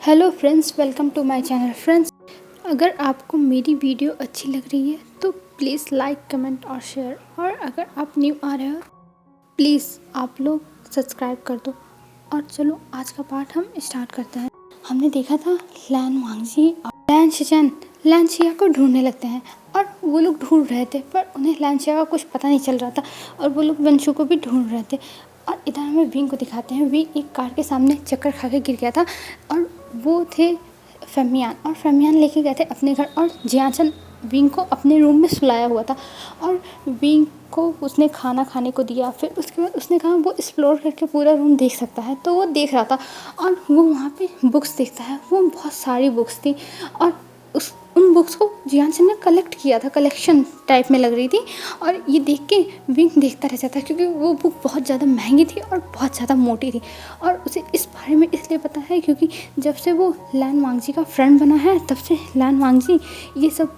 Hello friends, welcome to my channel. Friends, अगर आपको मेरी वीडियो अच्छी लग रही है तो प्लीज़ लाइक, कमेंट और शेयर। और अगर आप न्यू आ रहे हो प्लीज़ आप लोग सब्सक्राइब कर दो। और चलो आज का पार्ट हम स्टार्ट करते हैं। हमने देखा था लैन वांगजी और लैन शिचन लैन शिया को ढूंढने लगते हैं और वो लोग ढूंढ रहे थे, पर उन्हें लैन शिया का कुछ पता नहीं चल रहा था और वो लोग वंशु को भी ढूंढ रहे थे। और इधर हमें विंग को दिखाते हैं। विंग एक कार के सामने चक्कर खा के गिर गया था और वो थे फेमियान, और फेमियान लेके गए थे अपने घर और जियाचन विंग को अपने रूम में सुलाया हुआ था और विंग को उसने खाना खाने को दिया। फिर उसके बाद उसने कहा वो एक्सप्लोर करके पूरा रूम देख सकता है, तो वो देख रहा था और वो वहाँ पे बुक्स देखता है। वो बहुत सारी बुक्स थी और उन बुक्स को जियानसन ने कलेक्ट किया था, कलेक्शन टाइप में लग रही थी। और ये देख के विंग देखता रह जाता क्योंकि वो बुक बहुत ज़्यादा महंगी थी और बहुत ज़्यादा मोटी थी। और उसे इस बारे में इसलिए पता है क्योंकि जब से वो लैन वांगजी का फ्रेंड बना है तब से लैन वांगजी ये सब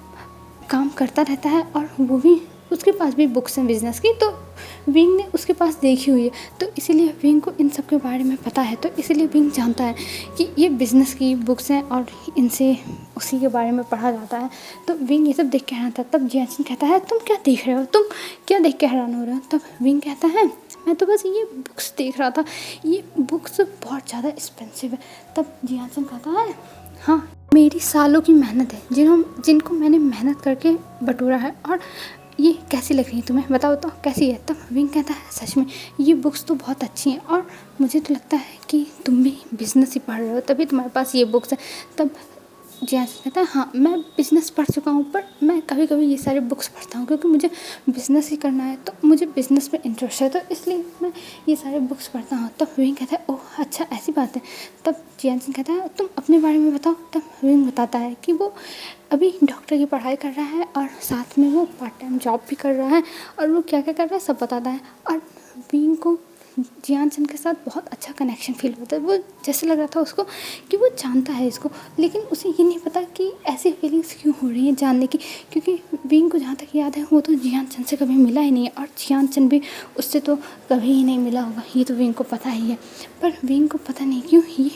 काम करता रहता है और वो भी उसके पास भी बुक्स हैं बिजनेस की, तो विंग ने उसके पास देखी हुई है, तो इसीलिए विंग को इन सब के बारे में पता है। तो इसीलिए विंग जानता है कि ये बिज़नेस की बुक्स हैं और इनसे उसी के बारे में पढ़ा जाता है। तो विंग ये सब देख के हैरान था। तब जियासन कहता है तुम क्या देख रहे हो, तुम क्या देख के हैरान हो रहे हो। तब विंग कहता है मैं तो बस ये बुक्स देख रहा था, ये बुक्स बहुत ज़्यादा एक्सपेंसिव है। तब जियासन कहता है हाँ, मेरी सालों की मेहनत है जिनको मैंने मेहनत करके बटोरा है, और ये कैसी लग रही है तुम्हें, बताओ तो कैसी है। तब विंग कहता है सच में ये बुक्स तो बहुत अच्छी हैं और मुझे तो लगता है कि तुम भी बिज़नेस ही पढ़ रहे हो तभी तुम्हारे पास ये बुक्स हैं। तब जियासन कहता है हाँ, मैं बिज़नेस पढ़ चुका हूँ, पर मैं कभी कभी ये सारे बुक्स पढ़ता हूँ क्योंकि मुझे बिज़नेस ही करना है, तो मुझे बिज़नेस में इंटरेस्ट है, तो इसलिए मैं ये सारे बुक्स पढ़ता हूँ। तब विंग कहता है ओह अच्छा, ऐसी बात है। तब जियासन कहता है तुम अपने बारे में बताओ। तब विंग बताता है कि वो अभी डॉक्टर की पढ़ाई कर रहा है और साथ में वो पार्ट टाइम जॉब भी कर रहा है और वो क्या क्या कर रहा है सब बताता है। और विंग को जियासन के साथ बहुत अच्छा कनेक्शन फील होता है। वो जैसे लग रहा था उसको कि वो जानता है इसको, लेकिन उसे ये नहीं पता कि ऐसी फीलिंग्स क्यों हो रही हैं जानने की, क्योंकि विंग को जहाँ तक याद है वो तो जियासन से कभी मिला ही नहीं है और जियासन भी उससे तो कभी ही नहीं मिला होगा, ये तो विंग को पता ही है। पर विंग को पता नहीं क्यों ये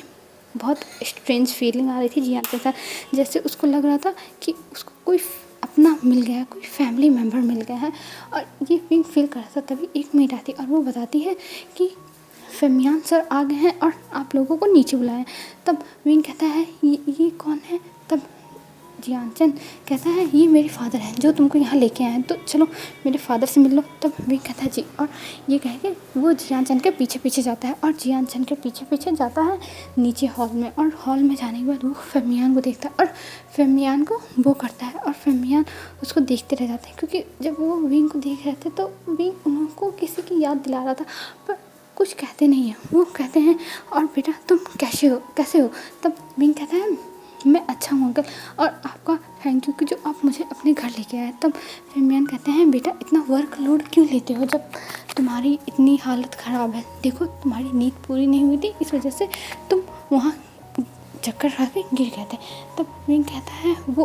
बहुत स्ट्रेंज फीलिंग आ रही थी जियासन के साथ, जैसे उसको लग रहा था कि उसको कोई अपना मिल गया, कोई फैमिली मेम्बर मिल गया है। और ये विंग फील कर रहा था। तभी एक मेट आती और वो बताती है कि फेमियान सर आ गए हैं और आप लोगों को नीचे बुलाएं। तब विंग कहता है ये कौन है। तब जियासन कहता है ये मेरे फादर हैं जो तुमको यहाँ लेके आए हैं, तो चलो मेरे फादर से मिल लो। तब विंग कहता है जी, और ये कह के वो जियासन के पीछे पीछे जाता है और जियासन के पीछे पीछे जाता है नीचे हॉल में। और हॉल में जाने के बाद वो फेमियान को देखता है और फेमियान को वो करता है और फेमियान उसको देखते रह जाते हैं, क्योंकि जब वो विंग को देख रहे थे तो विंग उनको किसी की याद दिला रहा था, पर कुछ कहते नहीं है। वो कहते हैं और बेटा तुम कैसे हो। तब विंग कहता है मैं अच्छा हूँ अंकल, और आपका थैंक यू कि जो आप मुझे अपने घर लेके आए। तब फेमियान कहते हैं बेटा इतना वर्कलोड क्यों लेते हो जब तुम्हारी इतनी हालत ख़राब है, देखो तुम्हारी नींद पूरी नहीं हुई थी इस वजह से तुम वहाँ चक्कर खा के गिर गए थे। तब विंग कहता है वो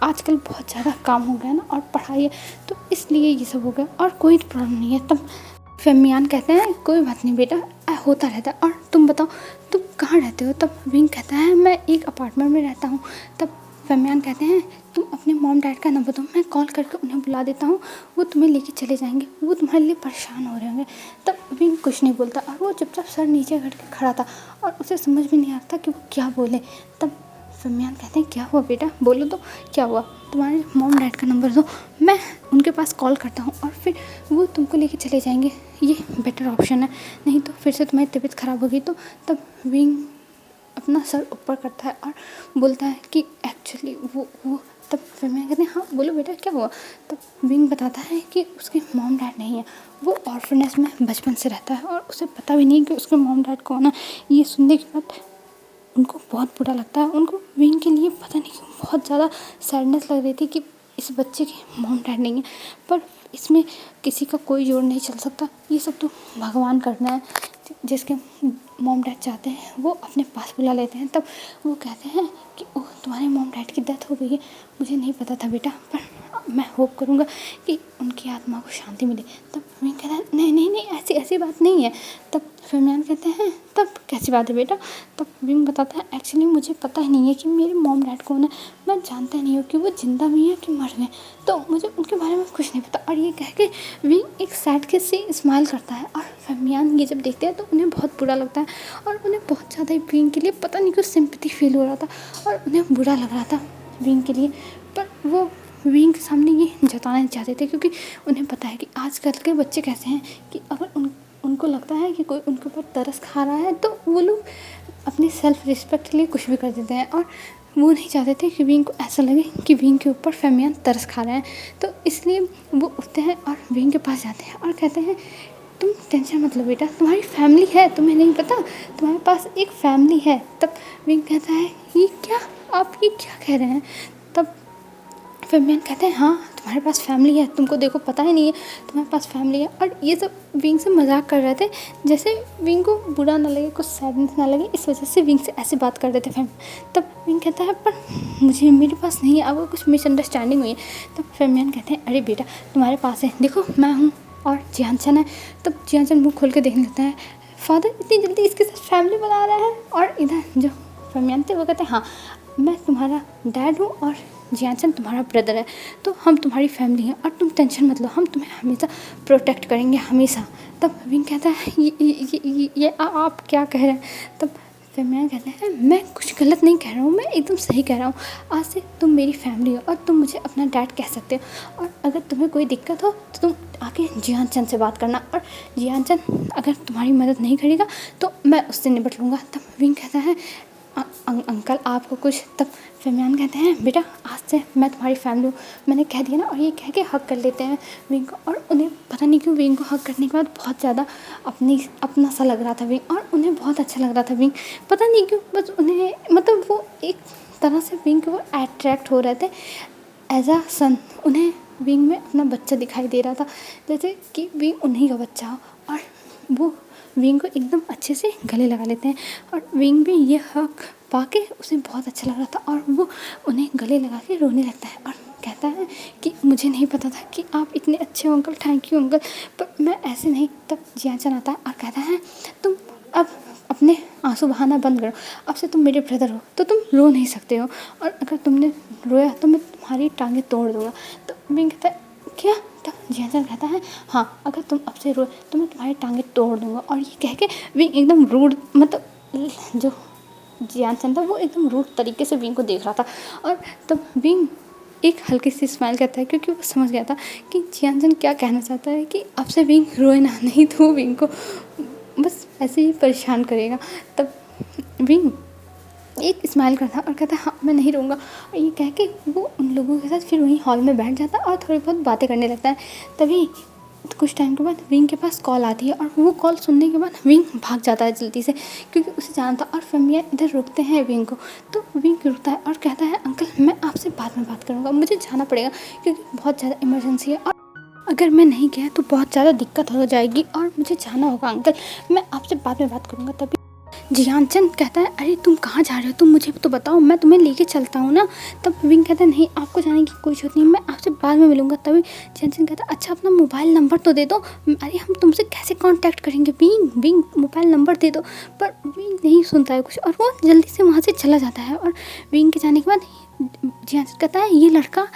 आजकल बहुत ज़्यादा काम हो गया ना और पढ़ाई है, तो इसलिए ये सब हो गया और कोई प्रॉब्लम नहीं है। तब फेमियान कहते हैं कोई बात नहीं बेटा, होता रहता है, और तुम बताओ तुम कहाँ रहते हो। तब विंग कहता है मैं एक अपार्टमेंट में रहता हूँ। तब फेमियान कहते हैं तुम अपने मॉम डैड का नंबर दो, मैं कॉल करके उन्हें बुला देता हूँ, वो तुम्हें लेके चले जाएंगे, वो तुम्हारे लिए परेशान हो रहे होंगे। तब विंग कुछ नहीं बोलता और वो चुपचाप सर नीचे करके खड़ा था और उसे समझ भी नहीं आता कि वो क्या बोले। तब फेमियान कहते हैं क्या हुआ बेटा, बोलो तो क्या हुआ, तुम्हारे मॉम डैड का नंबर दो, मैं उनके पास कॉल करता हूँ और फिर वो तुमको लेके चले जाएंगे, ये बेटर ऑप्शन है, नहीं तो फिर से तुम्हारी तबीयत ख़राब होगी। तो तब विंग अपना सर ऊपर करता है और बोलता है कि एक्चुअली वो तब फेमियान कहते हैं हाँ बोलो बेटा क्या हुआ। तब विंग बताता है कि उसके मॉम डैड नहीं है, वो ऑर्फनेज में बचपन से रहता है और उसे पता भी नहीं कि उसके मॉम डैड कौन है। ये सुनने के बाद उनको बहुत बुरा लगता है, उनको विंग के लिए पता नहीं क्यों बहुत ज़्यादा सैडनेस लग रही थी कि इस बच्चे के मॉम डैड नहीं है, पर इसमें किसी का कोई जोर नहीं चल सकता, ये सब तो भगवान करना है, जिसके मॉम डैड चाहते हैं वो अपने पास बुला लेते हैं। तब वो कहते हैं कि ओह तुम्हारे मॉम डैड की डेथ हो गई है, मुझे नहीं पता था बेटा, पर मैं होप करूँगा कि उनकी आत्मा को शांति मिले। तब विंग कहता है नहीं नहीं नहीं, ऐसी ऐसी बात नहीं है। तब फरमान कहते हैं तब कैसी बात है बेटा? तब विंग बताता है एक्चुअली मुझे पता ही नहीं है कि मेरे मॉम डैड कौन है, मैं जानता नहीं हूँ कि वो जिंदा भी हैं कि मर गए, तो मुझे उनके बारे में कुछ नहीं पता। और ये कह के विंग एक सैड के से स्माइल करता है और फरमान ये जब देखते हैं तो उन्हें बहुत बुरा लगता है और उन्हें बहुत ज़्यादा विंग के लिए पता नहीं क्यों सिंपैथी फील हो रहा था और उन्हें बुरा लग रहा था विंग के लिए। पर वो विंग के सामने ये जताना नहीं चाहते थे क्योंकि उन्हें पता है कि आजकल के बच्चे कैसे हैं कि अगर उनको लगता है कि कोई उनके ऊपर तरस खा रहा है तो वो लोग अपनी सेल्फ रिस्पेक्ट के लिए कुछ भी कर देते हैं और वो नहीं चाहते थे कि विंग को ऐसा लगे कि विंग के ऊपर फरमान तरस खा रहे हैं। तो इसलिए वो उठते हैं और विंग के पास जाते हैं और कहते हैं तुम टेंशन मत लो बेटा, तुम्हारी फैमिली है, तुम्हें नहीं पता तुम्हारे पास एक फैमिली है। तब विंग कहता है ये क्या, आप ये क्या कह रहे हैं? तब फरमान कहते हैं हाँ तुम्हारे पास फैमिली है, तुमको देखो पता ही नहीं है तुम्हारे पास फैमिली है। और ये सब विंग से मजाक कर रहे थे, जैसे विंग को बुरा ना लगे, कुछ सैडनेस ना लगे, इस वजह से विंग से ऐसे बात कर रहे थे फरमान। तब विंग कहता है पर मुझे मेरे पास नहीं है, आपको कुछ मिसअंडरस्टैंडिंग हुई है। तब फरमान कहते हैं अरे बेटा तुम्हारे पास है, देखो मैं हूँ और जियानचन है। तब जियानचन मुँह खोल के देखने लगता है, फादर इतनी जल्दी इसके साथ फैमिली बना रहे हैं। और इधर जो फरमान थे वो कहते हैं हाँ मैं तुम्हारा डैड हूँ और जियानचन तुम्हारा ब्रदर है, तो हम तुम्हारी फैमिली हैं और तुम टेंशन मत लो, हम तुम्हें हमेशा प्रोटेक्ट करेंगे हमेशा। तब विंग कहता है ये आप क्या कह रहे हैं? तब फरमान कहते हैं मैं कुछ गलत नहीं कह रहा हूँ, मैं एकदम सही कह रहा हूँ। आज से तुम मेरी फैमिली हो और तुम मुझे अपना डैड कह सकते हो और अगर तुम्हें कोई दिक्कत हो तो तुम आके जियानचन से बात करना और जियानचन अगर तुम्हारी मदद नहीं करेगा तो मैं उससे निपट लूँगा। तब विंग कहता है अंकल आपको कुछ। तब फरमान कहते हैं बेटा आज से मैं तुम्हारी फैमिली हूँ, मैंने कह दिया ना। और ये कह के हक कर लेते हैं विंग को और उन्हें पता नहीं क्यों विंग को हक करने के बाद बहुत ज़्यादा अपना सा लग रहा था विंग और उन्हें बहुत अच्छा लग रहा था विंग, पता नहीं क्यों बस उन्हें मतलब वो एक तरह से विंग को वो अट्रैक्ट हो रहे थे एज अ सन। उन्हें विंग में अपना बच्चा दिखाई दे रहा था जैसे कि विंग उन्हीं का बच्चा हो और वो विंग को एकदम अच्छे से गले लगा लेते हैं और विंग भी ये हक पाके उसे बहुत अच्छा लग रहा था और वो उन्हें गले लगा के रोने लगता है और कहता है कि मुझे नहीं पता था कि आप इतने अच्छे हो अंकल, थैंक यू अंकल, पर मैं ऐसे नहीं। तब जियानचन आता है और कहता है तुम अब अपने आंसू बहाना बंद करो, अब से तुम मेरे ब्रदर हो तो तुम रो नहीं सकते हो और अगर तुमने रोया तो मैं तुम्हारी टांगें तोड़ दूँगा। तो विंग कहता है क्या? तब जियानचन कहता है हाँ अगर तुम अब से रोए तो मैं तुम्हारी टांगें तोड़ दूँगा। और ये कह के विंग एकदम रूड, मतलब जो जियानचन था वो एकदम रूड तरीके से विंग को देख रहा था और तब विंग एक हल्की सी स्माइल करता है क्योंकि वो समझ गया था कि जियानचन क्या कहना चाहता है कि अब से विंग रोए ना, नहीं तो विंग को बस ऐसे ही परेशान करेगा। तब विंग एक स्माइल करता है और कहता है हाँ मैं नहीं रहूँगा। और ये कह के वो उन लोगों के साथ फिर वहीं हॉल में बैठ जाता है और थोड़ी बहुत बातें करने लगता है। तभी कुछ टाइम के बाद विंग के पास कॉल आती है और वो कॉल सुनने के बाद विंग भाग जाता है जल्दी से क्योंकि उसे जाना था। और फरमान इधर रुकते हैं विंग को, तो विंग रुकता है और कहता है अंकल मैं आपसे बाद में बात करूँगा, मुझे जाना पड़ेगा क्योंकि बहुत ज़्यादा इमरजेंसी है और अगर मैं नहीं गया तो बहुत ज़्यादा दिक्कत हो जाएगी और मुझे जाना होगा अंकल, मैं आपसे बाद में बात करूँगा। तभी जियानचन कहता है अरे तुम कहाँ जा रहे हो, तुम मुझे तो बताओ, मैं तुम्हें लेके चलता हूँ ना। तब विंग कहता है नहीं आपको जाने की कोई जरूरत नहीं, मैं आपसे बाद में मिलूंगा। तभी जियानचन कहता है अच्छा अपना मोबाइल नंबर तो दे दो। अरे हम तुमसे कैसे कांटेक्ट करेंगे विंग मोबाइल नंबर दे दो। पर विंग नहीं सुनता है कुछ और वो जल्दी से वहाँ से चला जाता है। और विंग के जाने के बाद जियानचन कहता है ये लड़का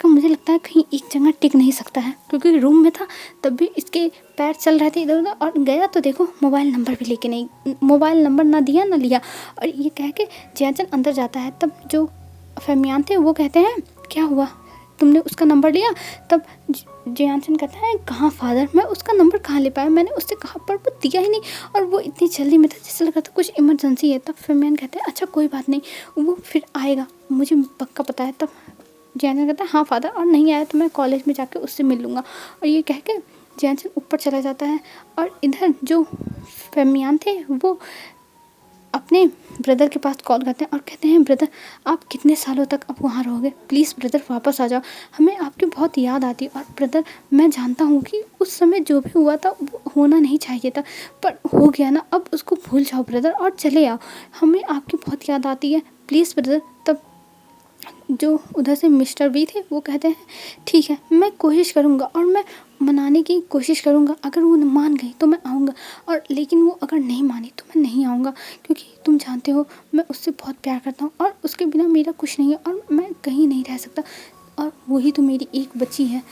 मुझे लगता है कहीं एक जगह टिक नहीं सकता है क्योंकि रूम में था तब भी इसके पैर चल रहे थे इधर उधर और गया तो देखो मोबाइल नंबर भी लेके नहीं, मोबाइल नंबर ना दिया ना लिया। और ये कह के जियानचन अंदर जाता है। तब जो फरमान थे वो कहते हैं क्या हुआ, तुमने उसका नंबर लिया? तब जियानचन कहता है कहाँ फादर, मैं उसका नंबर कहाँ ले पाया, मैंने उससे कहा पर वो दिया ही नहीं और वो इतनी जल्दी में था जैसे लगा था कुछ इमरजेंसी है। तब फरमान कहते हैं अच्छा कोई बात नहीं, वो फिर आएगा, मुझे पक्का पता है। तब जियानचन कहता है हाँ फादर, और नहीं आया तो मैं कॉलेज में जाके उससे मिल लूँगा। और ये कह के जियानचन ऊपर चला जाता है। और इधर जो फरमान थे वो अपने ब्रदर के पास कॉल करते हैं और कहते हैं ब्रदर आप कितने सालों तक अब वहाँ रहोगे, प्लीज़ ब्रदर वापस आ जाओ, हमें आपकी बहुत याद आती है। और ब्रदर मैं जानता हूँ कि उस समय जो भी हुआ था वो होना नहीं चाहिए था पर हो गया ना, अब उसको भूल जाओ ब्रदर और चले आओ, हमें आपकी बहुत याद आती है, प्लीज़ ब्रदर। तब जो उधर से मिस्टर वी थे वो कहते हैं ठीक है, मैं कोशिश करूँगा और मैं मनाने की कोशिश करूँगा, अगर वो मान गई तो मैं आऊँगा, और लेकिन वो अगर नहीं मानी तो मैं नहीं आऊँगा, क्योंकि तुम जानते हो मैं उससे बहुत प्यार करता हूँ और उसके बिना मेरा कुछ नहीं है और मैं कहीं नहीं रह सकता, और वही तो मेरी एक बच्ची है।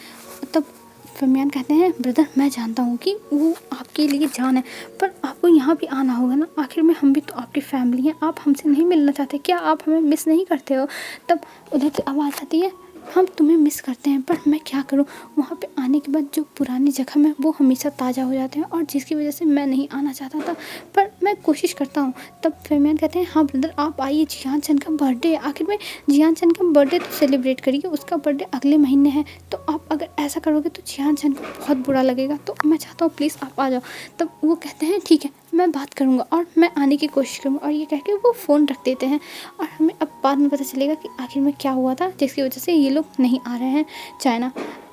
तब फरमियान कहते हैं ब्रदर मैं जानता हूँ कि वो आपके लिए जान है, पर आपको यहाँ भी आना होगा ना, आखिर में हम भी तो आपकी फैमिली हैं, आप हमसे नहीं मिलना चाहते क्या, आप हमें मिस नहीं करते हो। तब उधर से आवाज़ आती है हम तुम्हें मिस करते हैं, पर मैं क्या करूँ, वहाँ पे आने के बाद जो पुराने जख्म है वो हमेशा ताज़ा हो जाते हैं, और जिसकी वजह से मैं नहीं आना चाहता था, पर मैं कोशिश करता हूँ। तब फरमियान कहते हैं हाँ ब्रदर आप आइए, जियान चंद का बर्थडे है, आखिर में जियान चंद का बर्थडे तो सेलिब्रेट करिए, उसका बर्थडे अगले महीने है, तो आप अगर ऐसा करोगे तो जियान चंद को बहुत बुरा लगेगा, तो मैं चाहता हूँ प्लीज़ आप आ जाओ। तब वो कहते हैं ठीक है मैं बात करूँगा और मैं आने की कोशिश करूँगा, और ये कह के वो फ़ोन रख देते हैं, और हमें अब बाद में पता चलेगा कि आखिर में क्या हुआ था जिसकी वजह से ये लोग नहीं आ रहे हैं चाइना।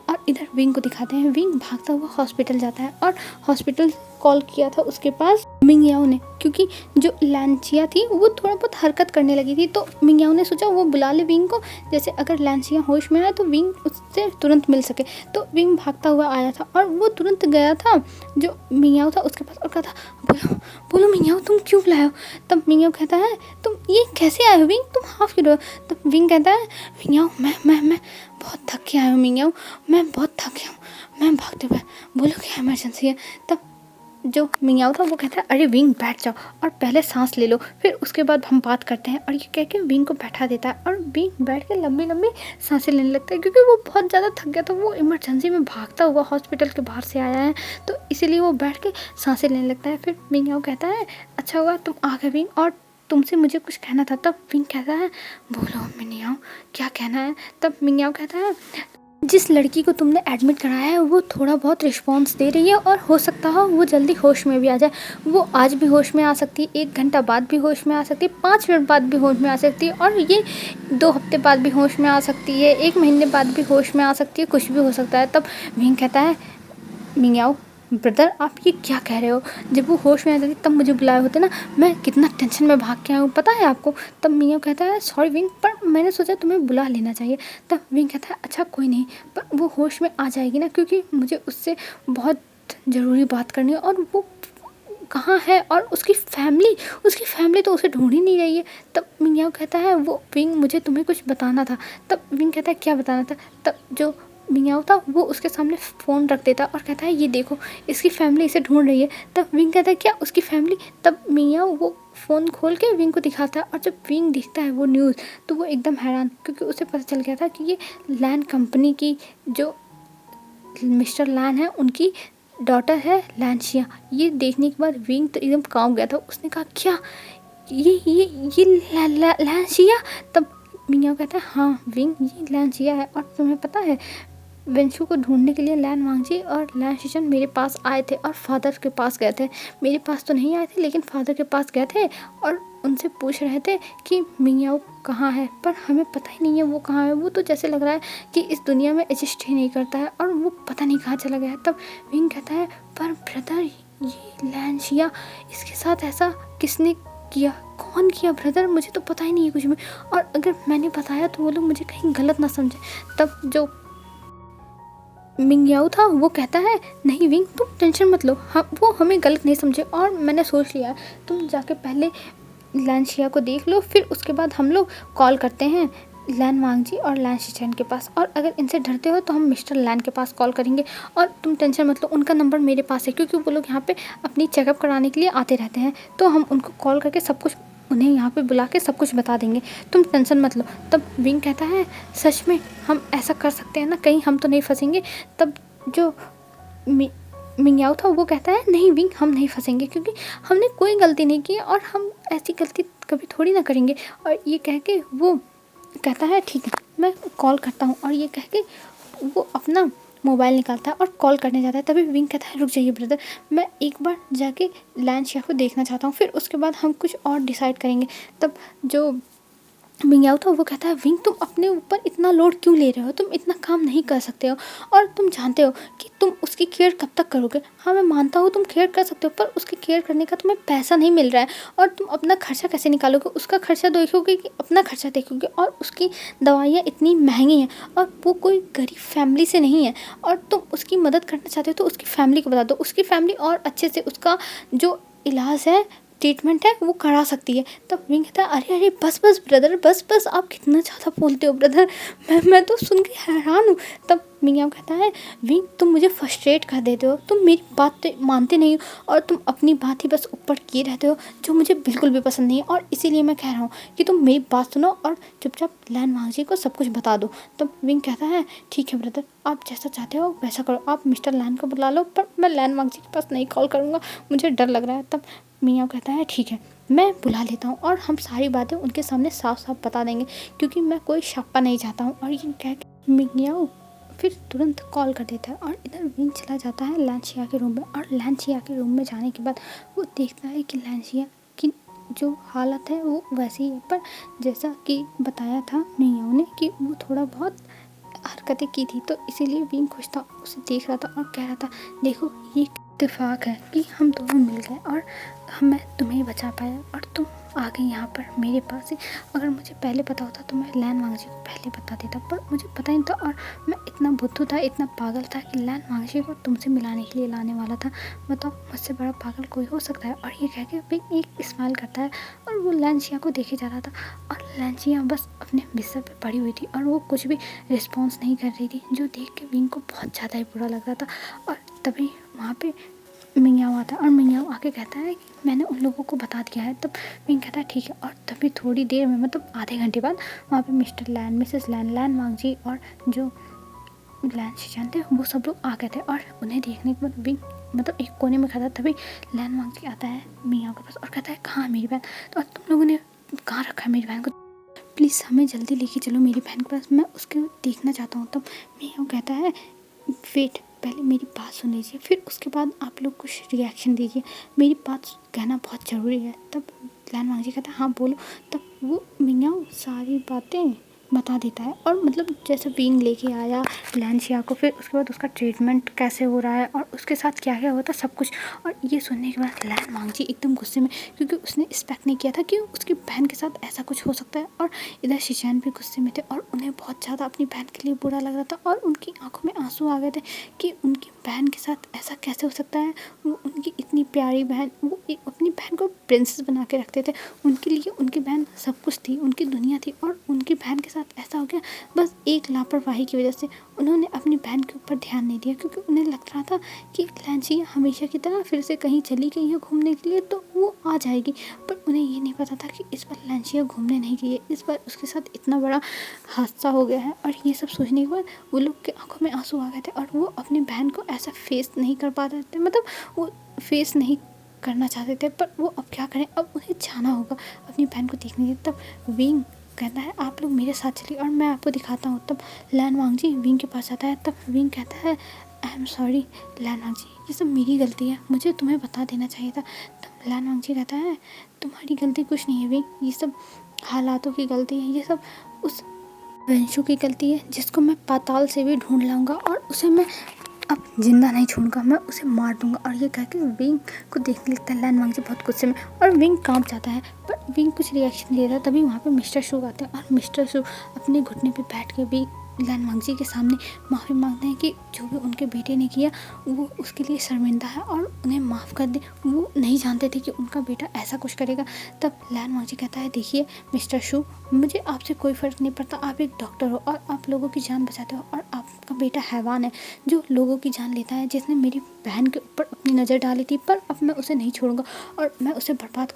और इधर विंग को दिखाते हैं, विंग भागता हुआ हॉस्पिटल जाता है, और हॉस्पिटल कॉल किया था उसके पास मिंग याओ ने, क्योंकि जो लांचिया थी वो थोड़ा बहुत हरकत करने लगी थी, तो मिंग याओ ने सोचा वो बुला ले विंग को, जैसे अगर लांचिया होश में आए तो विंग उससे तुरंत मिल सके। तो विंग भागता हुआ आया था और वो तुरंत गया था जो मिंग याओ था उसके पास और कहा था बोलो बोलो मिंग याओ तुम क्यों बुलाए हो। तब मिंग याओ कहता है तुम ये कैसे आए हो विंग, तुम हाफ क्यों रहे हो। तब विंग कहता है मिंग याओ मैं बहुत थक के आया हूँ मिंग याओ, मैं बहुत थक गया हूँ, मैं भागते हुए, बोलो क्या इमरजेंसी है। तब जो मिंग याओ था वो कहता है अरे विंग बैठ जाओ और पहले सांस ले लो, फिर उसके बाद हम बात करते हैं, और ये कह के विंग को बैठा देता है, और विंग बैठ के लंबी लंबी सांसें लेने लगता है, क्योंकि वो बहुत ज़्यादा थक गया था, वो इमरजेंसी में भागता हुआ हॉस्पिटल के बाहर से आया है, तो इसीलिए वो बैठ के सांसें लेने लगता है। फिर मिंग याओ कहता है अच्छा हुआ तुम आ गए विंग, और तुमसे मुझे कुछ कहना था। तब विंग कहता है बोलो मिंग याओ क्या कहना है। तब मिंग याओ कहता है जिस लड़की को तुमने एडमिट कराया है वो थोड़ा बहुत रिस्पॉन्स दे रही है, और हो सकता हो वो जल्दी होश में भी आ जाए, वो आज भी होश में आ सकती है, 1 घंटा बाद भी होश में आ सकती है, 5 मिनट बाद भी होश में आ सकती है, और ये 2 हफ्ते बाद भी होश में आ सकती है, 1 महीने बाद भी होश में आ सकती है, कुछ भी हो सकता है। तब विंग कहता है मिंग याओ ब्रदर आप ये क्या कह रहे हो, जब वो होश में आ जाती तब मुझे बुलाए होते ना, मैं कितना टेंशन में भाग के आया हूँ पता है आपको। तब मिंग याओ कहता है सॉरी विंग, पर मैंने सोचा तुम्हें बुला लेना चाहिए। तब विंग कहता है अच्छा कोई नहीं, पर वो होश में आ जाएगी ना, क्योंकि मुझे उससे बहुत ज़रूरी बात करनी है, और वो कहाँ है, और उसकी फैमिली तो उसे ढूंढ ही नहीं रही है। तब मिंग याओ कहता है वो विंग मुझे तुम्हें कुछ बताना था। तब विंग कहता है क्या बताना था। तब जो मिंग याओ था वो उसके सामने फ़ोन रख देता और कहता है ये देखो इसकी फैमिली इसे ढूंढ रही है। तब विंग कहता है क्या उसकी फैमिली। तब मिंग याओ वो फ़ोन खोल के विंग को दिखाता है, और जब विंग दिखता है वो न्यूज़ तो वो एकदम हैरान, क्योंकि उसे पता चल गया था कि ये लैन कंपनी की जो मिस्टर लैन है उनकी डॉटर है लांचिया। ये देखने के बाद विंग तो एकदम काँप गया था, उसने कहा क्या ये लांचिया। तब मिंग याओ कहता है हाँ विंग ये लांचिया है, और तुम्हें पता है वेंशु को ढूंढने के लिए लैन वांगजी और लैन शिशन मेरे पास आए थे और फादर के पास गए थे, मेरे पास तो नहीं आए थे लेकिन फादर के पास गए थे, और उनसे पूछ रहे थे कि मिंग याओ कहाँ है, पर हमें पता ही नहीं है वो कहाँ है, वो तो जैसे लग रहा है कि इस दुनिया में एग्जिस्ट ही नहीं करता है, और वो पता नहीं कहाँ चला गया है। तब विंग कहता है पर ब्रदर ये लैंशिया इसके साथ ऐसा किसने किया, कौन किया ब्रदर, मुझे तो पता ही नहीं है कुछ भी, और अगर मैंने बताया तो वो लोग मुझे कहीं गलत ना समझे। तब जो मिंग याओ था वो कहता है नहीं विंग तुम टेंशन मत लो, वो हमें गलत नहीं समझे, और मैंने सोच लिया है तुम जाके पहले लांशिया को देख लो, फिर उसके बाद हम लोग कॉल करते हैं लैन वांगजी और लैन शिचन के पास, और अगर इनसे डरते हो तो हम मिस्टर लैन के पास कॉल करेंगे, और तुम टेंशन मत लो उनका नंबर मेरे पास है, क्योंकि वो लोग यहाँ पे अपनी चेकअप कराने के लिए आते रहते हैं, तो हम उनको कॉल करके सब कुछ उन्हें यहाँ पे बुला के सब कुछ बता देंगे, तुम टेंशन मत लो। तब विंग कहता है सच में हम ऐसा कर सकते हैं ना, कहीं हम तो नहीं फंसेंगे। तब जो मिंग याओ था वो कहता है नहीं विंग हम नहीं फंसेंगे, क्योंकि हमने कोई गलती नहीं की और हम ऐसी गलती कभी थोड़ी ना करेंगे। और ये कह के वो कहता है ठीक है मैं कॉल करता हूँ, और ये कह के वो अपना मोबाइल निकालता है और कॉल करने जाता है। तभी विंग कहता है रुक जाइए ब्रदर, मैं एक बार जाके लांशिया को देखना चाहता हूँ, फिर उसके बाद हम कुछ और डिसाइड करेंगे। तब जो मिंग तो वो कहता है विंग तुम अपने ऊपर इतना लोड क्यों ले रहे हो, तुम इतना काम नहीं कर सकते हो और तुम जानते हो कि तुम उसकी केयर कब तक करोगे। हाँ मैं मानता हूँ तुम केयर कर सकते हो पर उसकी केयर करने का तुम्हें पैसा नहीं मिल रहा है और तुम अपना खर्चा कैसे निकालोगे, उसका खर्चा देखोगे कि अपना खर्चा देखोगे। और उसकी दवाइयाँ इतनी महंगी हैं और वो कोई गरीब फैमिली से नहीं है और तुम उसकी मदद करना चाहते हो तो उसकी फैमिली को बता दो, उसकी फैमिली और अच्छे से उसका जो इलाज है ट्रीटमेंट है वो करा सकती है। तब विंग कहता है अरे अरे बस बस ब्रदर, बस बस आप कितना ज़्यादा बोलते हो ब्रदर, मैं तो सुन के हैरान हूँ। तब मिंग कहता है विंग तुम मुझे फ्रस्ट्रेट कर देते हो, तुम मेरी बात तो मानते नहीं हो और तुम अपनी बात ही बस ऊपर किए रहते हो जो मुझे बिल्कुल भी पसंद नहीं है। और इसीलिए मैं कह रहा हूँ कि तुम मेरी बात सुनो और चुपचाप लैन वांगजी को सब कुछ बता दो। तब विंग कहता है ठीक है ब्रदर, आप जैसा चाहते हो वैसा करो, आप मिस्टर लैन को बुला लो पर मैं लैन वांगजी के पास नहीं कॉल करूँगा, मुझे डर लग रहा है। तब मियाँ कहता है ठीक है मैं बुला लेता हूँ और हम सारी बातें उनके सामने साफ साफ बता देंगे क्योंकि मैं कोई शप्पा नहीं चाहता हूँ। और ये कह के मियाँ फिर तुरंत कॉल कर देता है और इधर विंग चला जाता है लैंशिया के रूम में। और लैंशिया के रूम में जाने के बाद वो देखता है कि लैंशिया की जो हालत है वो वैसी है, पर जैसा कि बताया था मियाँ ने कि वो थोड़ा बहुत हरकतें की थी तो इसीलिए विंग खुश था, उसे देख रहा था और कह रहा था देखो ये इत्तेफाक है कि हम दोनों मिल गए और मैं तुम्हें बचा पाया और तुम आ गई यहाँ पर मेरे पास ही। अगर मुझे पहले पता होता तो मैं लैन वांगजी को पहले बता देता, पर मुझे पता नहीं था और मैं इतना बुद्धू था, इतना पागल था कि लैन वांगजी को तुमसे मिलाने के लिए लाने वाला था। बताओ मुझसे बड़ा पागल कोई हो सकता है। और ये कह के विंग एक स्माइल करता है और वो लैंशिया को देखे जा रहा था और लैंशिया बस अपने बिस्तर पर पड़ी हुई थी और वो कुछ भी रिस्पॉन्स नहीं कर रही थी, जो देख के विंग को बहुत ज़्यादा ही बुरा लग रहा था। और तभी वहाँ पे मियाँ आता है और मियाँ आके कहता है कि मैंने उन लोगों को बता दिया है। तब विंग कहता है ठीक है। और तभी थोड़ी देर में मतलब आधे घंटे बाद वहाँ पे मिस्टर लैन, मिसेस लैन, लैन वांगजी और जो लैन शिजान थे वो सब लोग आ गए थे। और उन्हें देखने के बाद विंग मतलब एक कोने में खड़ा, तभी लैन वांगजी आता है मियाँ के पास और कहता है कहाँ मेरी बहन, तो तुम लोगों ने कहाँ रखा है मेरी बहन को, प्लीज़ हमें जल्दी लेके चलो मेरी बहन के पास, मैं उसके देखना चाहता हूँ। तब मियाँ कहता है वेट, पहले मेरी बात सुन लीजिए फिर उसके बाद आप लोग कुछ रिएक्शन दीजिए, मेरी बात कहना बहुत ज़रूरी है। तब लैन वांगजी कहता है हाँ बोलो। तब वो मियाँ सारी बातें बता देता है और मतलब जैसे विंग लेके आया लैंशिया को, फिर उसके बाद उसका ट्रीटमेंट कैसे हो रहा है और उसके साथ क्या क्या होता है सब कुछ। और ये सुनने के बाद लैन वांगजी एकदम गुस्से में, क्योंकि उसने एक्सपेक्ट नहीं किया था कि उसकी बहन के साथ ऐसा कुछ हो सकता है। और इधर शिचैन भी गुस्से में थे और उन्हें बहुत ज़्यादा अपनी बहन के लिए बुरा लग रहा था और उनकी आंखों में आंसू आ गए थे कि उनकी बहन के साथ ऐसा कैसे हो सकता है। वो उनकी इतनी प्यारी बहन, वो अपनी बहन को प्रिंसेस बना के रखते थे, उनके लिए उनकी बहन सब कुछ थी, उनकी दुनिया थी और उनकी बहन के साथ ऐसा हो गया बस एक लापरवाही की वजह से। उन्होंने अपनी बहन के ऊपर ध्यान नहीं दिया क्योंकि उन्हें लग रहा था कि लैंशिया हमेशा की तरह फिर से कहीं चली गई है घूमने के लिए तो वो आ जाएगी, पर उन्हें ये नहीं पता था कि इस बार लैंशिया घूमने नहीं गई है, इस बार उसके साथ इतना बड़ा हादसा हो गया है। और ये सब सोचने के बाद वो लोग के आंखों में आंसू आ गए थे और वो अपनी बहन को ऐसा फेस नहीं कर पा रहे थे, मतलब वो फेस नहीं करना चाहते थे, पर वो अब क्या करें, अब उन्हें जाना होगा अपनी बहन को देखने के। तब विंग कहता है आप लोग मेरे साथ चलिए और मैं आपको दिखाता हूँ। तब लैन वांगजी विंग के पास आता है। तब विंग कहता है आई एम सॉरी लैन वांगजी, ये सब मेरी गलती है, मुझे तुम्हें बता देना चाहिए था। तब लैन वांगजी कहता है तुम्हारी गलती कुछ नहीं है विंग, ये सब हालातों की गलती है, ये सब उस वंशु की गलती है जिसको मैं पाताल से भी ढूंढ लाऊंगा और उसे मैं अब जिंदा नहीं छोड़ूंगा, मैं उसे मार दूंगा। और ये कह के विंग को देखने लगता है लैन वांगजी बहुत गुस्से में और विंग कांप जाता है, पर विंग कुछ रिएक्शन नहीं दे रहा। तभी वहाँ पे मिस्टर शू आते हैं और मिस्टर शू अपने घुटने पे बैठ के भी लैन वांगजी के सामने माफ़ी मांगते हैं कि जो भी उनके बेटे ने किया वो उसके लिए शर्मिंदा है और उन्हें माफ़ कर दे, वो नहीं जानते थे कि उनका बेटा ऐसा कुछ करेगा। तब लैन वांगजी कहता है देखिए मिस्टर शू, मुझे आपसे कोई फ़र्क नहीं पड़ता, आप एक डॉक्टर हो और आप लोगों की जान बचाते हो और आपका बेटा हैवान है जो लोगों की जान लेता है, जिसने मेरी बहन के ऊपर अपनी नज़र डाली थी, पर अब मैं उसे नहीं छोड़ूंगा और मैं उसे बर्बाद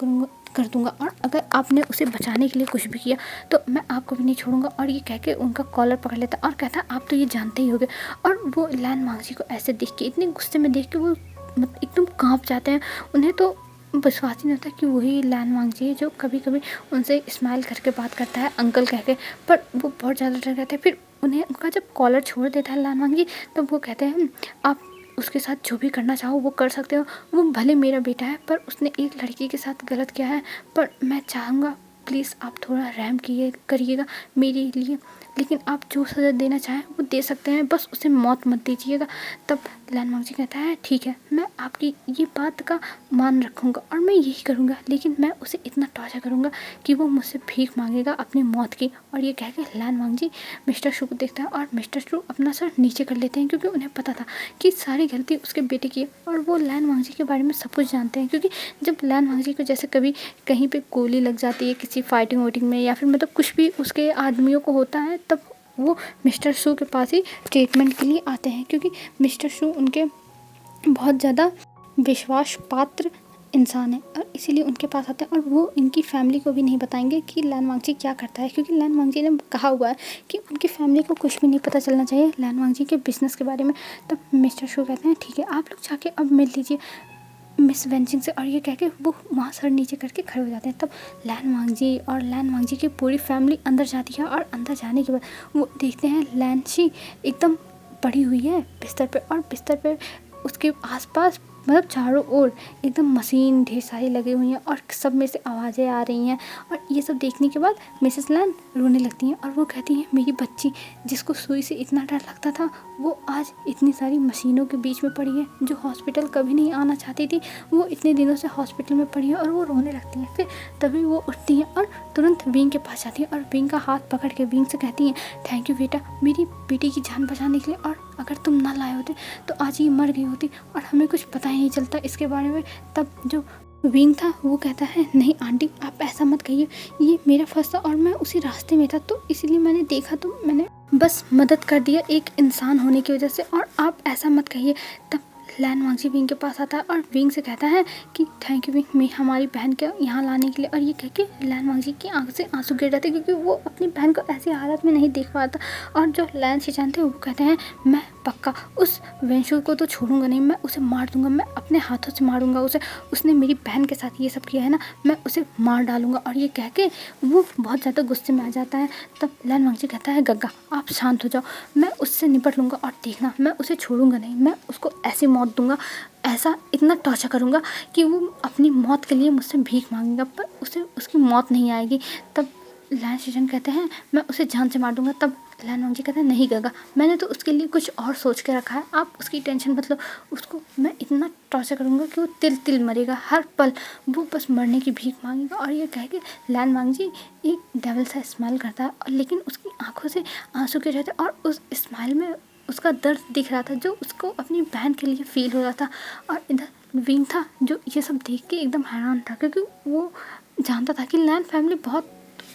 कर दूंगा और अगर आपने उसे बचाने के लिए कुछ भी किया तो मैं आपको भी नहीं छोड़ूंगा। और ये कह के उनका कॉलर पकड़ लेता और कहता आप तो ये जानते ही होगे। और वो लैन वांगजी को ऐसे देख के, इतने गुस्से में देख के वो एकदम कांप जाते हैं, उन्हें तो विश्वास ही नहीं होता कि वही लैन वांगजी है जो कभी कभी उनसे स्माइल करके बात करता है अंकल कह के, पर वो बहुत ज़्यादा डर गए थे। फिर उन्हें उनका जब कॉलर छोड़ देता है लैन वांगजी, तब वो कहते हैं आप उसके साथ जो भी करना चाहो वो कर सकते हो, वो भले मेरा बेटा है पर उसने एक लड़की के साथ गलत किया है, पर मैं चाहूँगा प्लीज़ आप थोड़ा रहम करिएगा मेरे लिए, लेकिन आप जो सज़ा देना चाहें वो दे सकते हैं, बस उसे मौत मत दीजिएगा। तब लैन वांगजी कहता है ठीक है, मैं आपकी ये बात का मान रखूँगा और मैं यही करूँगा, लेकिन मैं उसे इतना टॉर्चर करूँगा कि वो मुझसे भीख मांगेगा अपनी मौत की। और ये कह के लैन वांगजी मिस्टर शू को देखता है और मिस्टर शू अपना सर नीचे कर लेते हैं, क्योंकि उन्हें पता था कि सारी गलती उसके बेटे की है और वो लैन वांगजी के बारे में सब कुछ जानते हैं। क्योंकि जब लैन वांगजी को जैसे कभी कहीं पे गोली लग जाती है किसी फाइटिंग वाइटिंग में, या फिर मतलब कुछ भी उसके आदमियों को होता है, तब वो मिस्टर शू के पास ही ट्रीटमेंट के लिए आते हैं, क्योंकि मिस्टर शू उनके बहुत ज़्यादा विश्वास पात्र इंसान है और इसीलिए उनके पास आते हैं। और वो इनकी फैमिली को भी नहीं बताएंगे कि लैन वांगजी क्या करता है, क्योंकि लैन वांगजी ने कहा हुआ है कि उनकी फैमिली को कुछ भी नहीं पता चलना चाहिए लैन वांगजी के बिज़नेस के बारे में। तब मिस्टर शू कहते हैं ठीक है, आप लोग जाके अब मिल लीजिए मिस वेंचिंग से। और ये कह के वो वहाँ सर नीचे करके खड़े हो जाते हैं। तब लैन वांगजी और लैन वांगजी की पूरी फैमिली अंदर जाती है और अंदर जाने के बाद वो देखते हैं लैन शी एकदम पड़ी हुई है बिस्तर पे, और बिस्तर पे उसके आसपास मतलब चारों ओर एकदम मशीन ढेर सारी लगी हुई हैं और सब में से आवाज़ें आ रही हैं। और ये सब देखने के बाद मिसेस लैन रोने लगती हैं और वो कहती हैं मेरी बच्ची जिसको सुई से इतना डर लगता था वो आज इतनी सारी मशीनों के बीच में पड़ी है, जो हॉस्पिटल कभी नहीं आना चाहती थी वो इतने दिनों से हॉस्पिटल में पड़ी है। और वो रोने लगती हैं। फिर तभी वो उठती हैं और तुरंत विंग के पास जाती हैं और विंग का हाथ पकड़ के विंग से कहती हैं थैंक यू बेटा मेरी बेटी की जान बचाने के लिए, और अगर तुम ना लाए होते तो आज ये मर गई होती और हमें कुछ पता ही नहीं चलता इसके बारे में। तब जो विंग था वो कहता है नहीं आंटी आप ऐसा मत कहिए, ये मेरा फर्ज था और मैं उसी रास्ते में था तो इसीलिए मैंने देखा तो मैंने बस मदद कर दिया एक इंसान होने की वजह से, और आप ऐसा मत कहिए। तब लैन वांगजी विंग के पास आता है और विंग से कहता है कि थैंक यू विंग मैं हमारी बहन को यहाँ लाने के लिए। और ये कह के लैन वांगजी की आंख से आंसू गिर जाते क्योंकि वो अपनी बहन को ऐसी हालत में नहीं देख पाता। और जो लैन शिजान थे वो कहते हैं मैं पक्का उस वेंशु को तो छोड़ूंगा नहीं, मैं उसे मार दूंगा, मैं अपने हाथों से मारूंगा उसे, उसने मेरी बहन के साथ ये सब किया है ना, मैं उसे मार डालूंगा। और ये कह के वो बहुत ज़्यादा गुस्से में आ जाता है। तब लैन वांगजी कहता है गग्गा आप शांत हो जाओ, मैं उससे निपट लूँगा और देखना मैं उसे छोड़ूंगा नहीं, मैं उसको ऐसी मौत दूंगा, ऐसा इतना टॉर्चर करूँगा कि वो अपनी मौत के लिए मुझसे भीख मांगेगा पर उसे उसकी मौत नहीं आएगी। तब लैन शिजन कहते हैं मैं उसे जान से मार दूंगा। तब लैन वांगजी कहते हैं नहीं गगा मैंने तो उसके लिए कुछ और सोच के रखा है, आप उसकी टेंशन मत लो, उसको मैं इतना टॉर्चर करूँगा कि वो तिल तिल मरेगा, हर पल वो बस मरने की भीख मांगेगा। और ये कह के लैन वांगजी एक डेविल सा स्माइल करता है और लेकिन उसकी आंखों से आंसू गिर रहते और उस स्माइल में उसका दर्द दिख रहा था जो उसको अपनी बहन के लिए फील हो रहा था। और इधर विंग था जो ये सब देख के एकदम हैरान था क्योंकि वो जानता था कि लैन फैमिली बहुत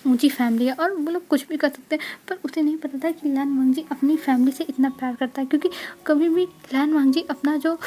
ऊंची फैमिली है और वो लोग कुछ भी कर सकते हैं, पर उसे नहीं पता था कि लैन वांगजी अपनी फैमिली से इतना प्यार करता है। क्योंकि कभी भी लैन वांगजी अपना जो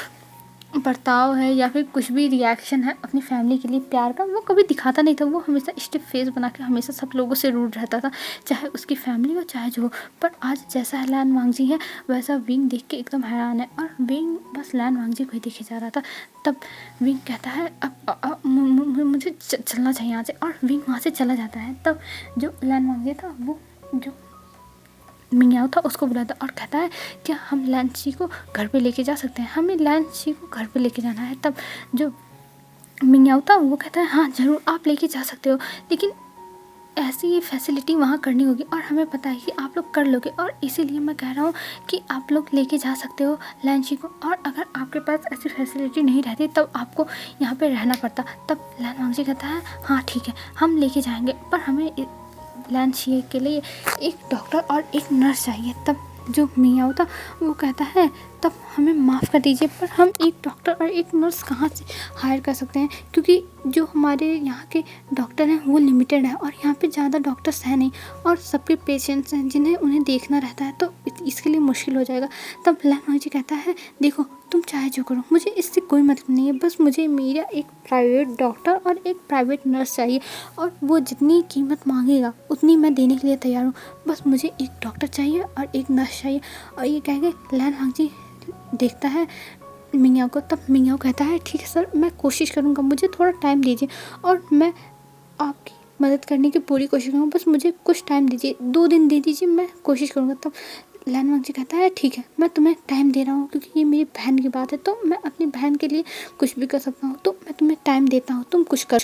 बर्ताव है या फिर कुछ भी रिएक्शन है अपनी फैमिली के लिए प्यार का वो कभी दिखाता नहीं था, वो हमेशा स्टिफ फेस बना के हमेशा सब लोगों से रूड रहता था, चाहे उसकी फैमिली हो चाहे जो हो। पर आज जैसा लैन वांगजी है वैसा विंग देख के एकदम हैरान है और विंग बस लैन वांगजी को ही देखे जा रहा था। तब विंग कहता है अब मुझे चलना चाहिए यहाँ से, और विंग वहाँ से चला जाता है। तब जो लैन वांगजी था वो जो मिंगयाओ था उसको बुलाता और कहता है क्या हम लैन शी को घर पे लेके जा सकते हैं, हमें लैन शी को घर पे लेके जाना है। तब जो मिंगयाओ था वो कहता है हाँ ज़रूर आप लेके जा सकते हो, लेकिन ऐसी ये फैसिलिटी वहाँ करनी होगी और हमें पता है कि आप लोग कर लोगे, और इसीलिए मैं कह रहा हूँ कि आप लोग लेके जा सकते हो लैन शी को, और अगर आपके पास ऐसी फैसिलिटी नहीं रहती तब आपको यहाँ पे रहना पड़ता। तब लैन वांगजी कहता है हाँ ठीक है हम लेके जाएंगे, पर हमें लैन शी के लिए एक डॉक्टर और एक नर्स चाहिए। तब जो मियाओ था वो कहता है तब हमें माफ़ कर दीजिए पर हम एक डॉक्टर और एक नर्स कहाँ से हायर कर सकते हैं, क्योंकि जो हमारे यहाँ के डॉक्टर हैं वो लिमिटेड है और यहाँ पे ज़्यादा डॉक्टर्स हैं नहीं, और सबके पेशेंट्स हैं जिन्हें उन्हें देखना रहता है, तो इसके लिए मुश्किल हो जाएगा। तब लैन वांगजी कहता है देखो तुम चाहे जो करो मुझे इससे कोई मतलब नहीं है, बस मुझे मेरा एक प्राइवेट डॉक्टर और एक प्राइवेट नर्स चाहिए, और वो जितनी कीमत मांगेगा उतनी मैं देने के लिए तैयार हूँ, बस मुझे एक डॉक्टर चाहिए और एक नर्स चाहिए। और ये कह के लैन वांगजी देखता है मिंगयाओ को। तब मिंगयाओ कहता है ठीक है सर मैं कोशिश करूँगा, मुझे थोड़ा टाइम दीजिए और मैं आपकी मदद करने की पूरी कोशिश करूँगा, बस मुझे कुछ टाइम दीजिए, 2 दिन दे दीजिए मैं कोशिश करूँगा। तब लैन वांगजी कहता है ठीक है मैं तुम्हें टाइम दे रहा हूँ क्योंकि ये मेरी बहन की बात है, तो मैं अपनी बहन के लिए कुछ भी कर सकता हूँ, तो मैं तुम्हें टाइम देता हूँ तुम कुछ कर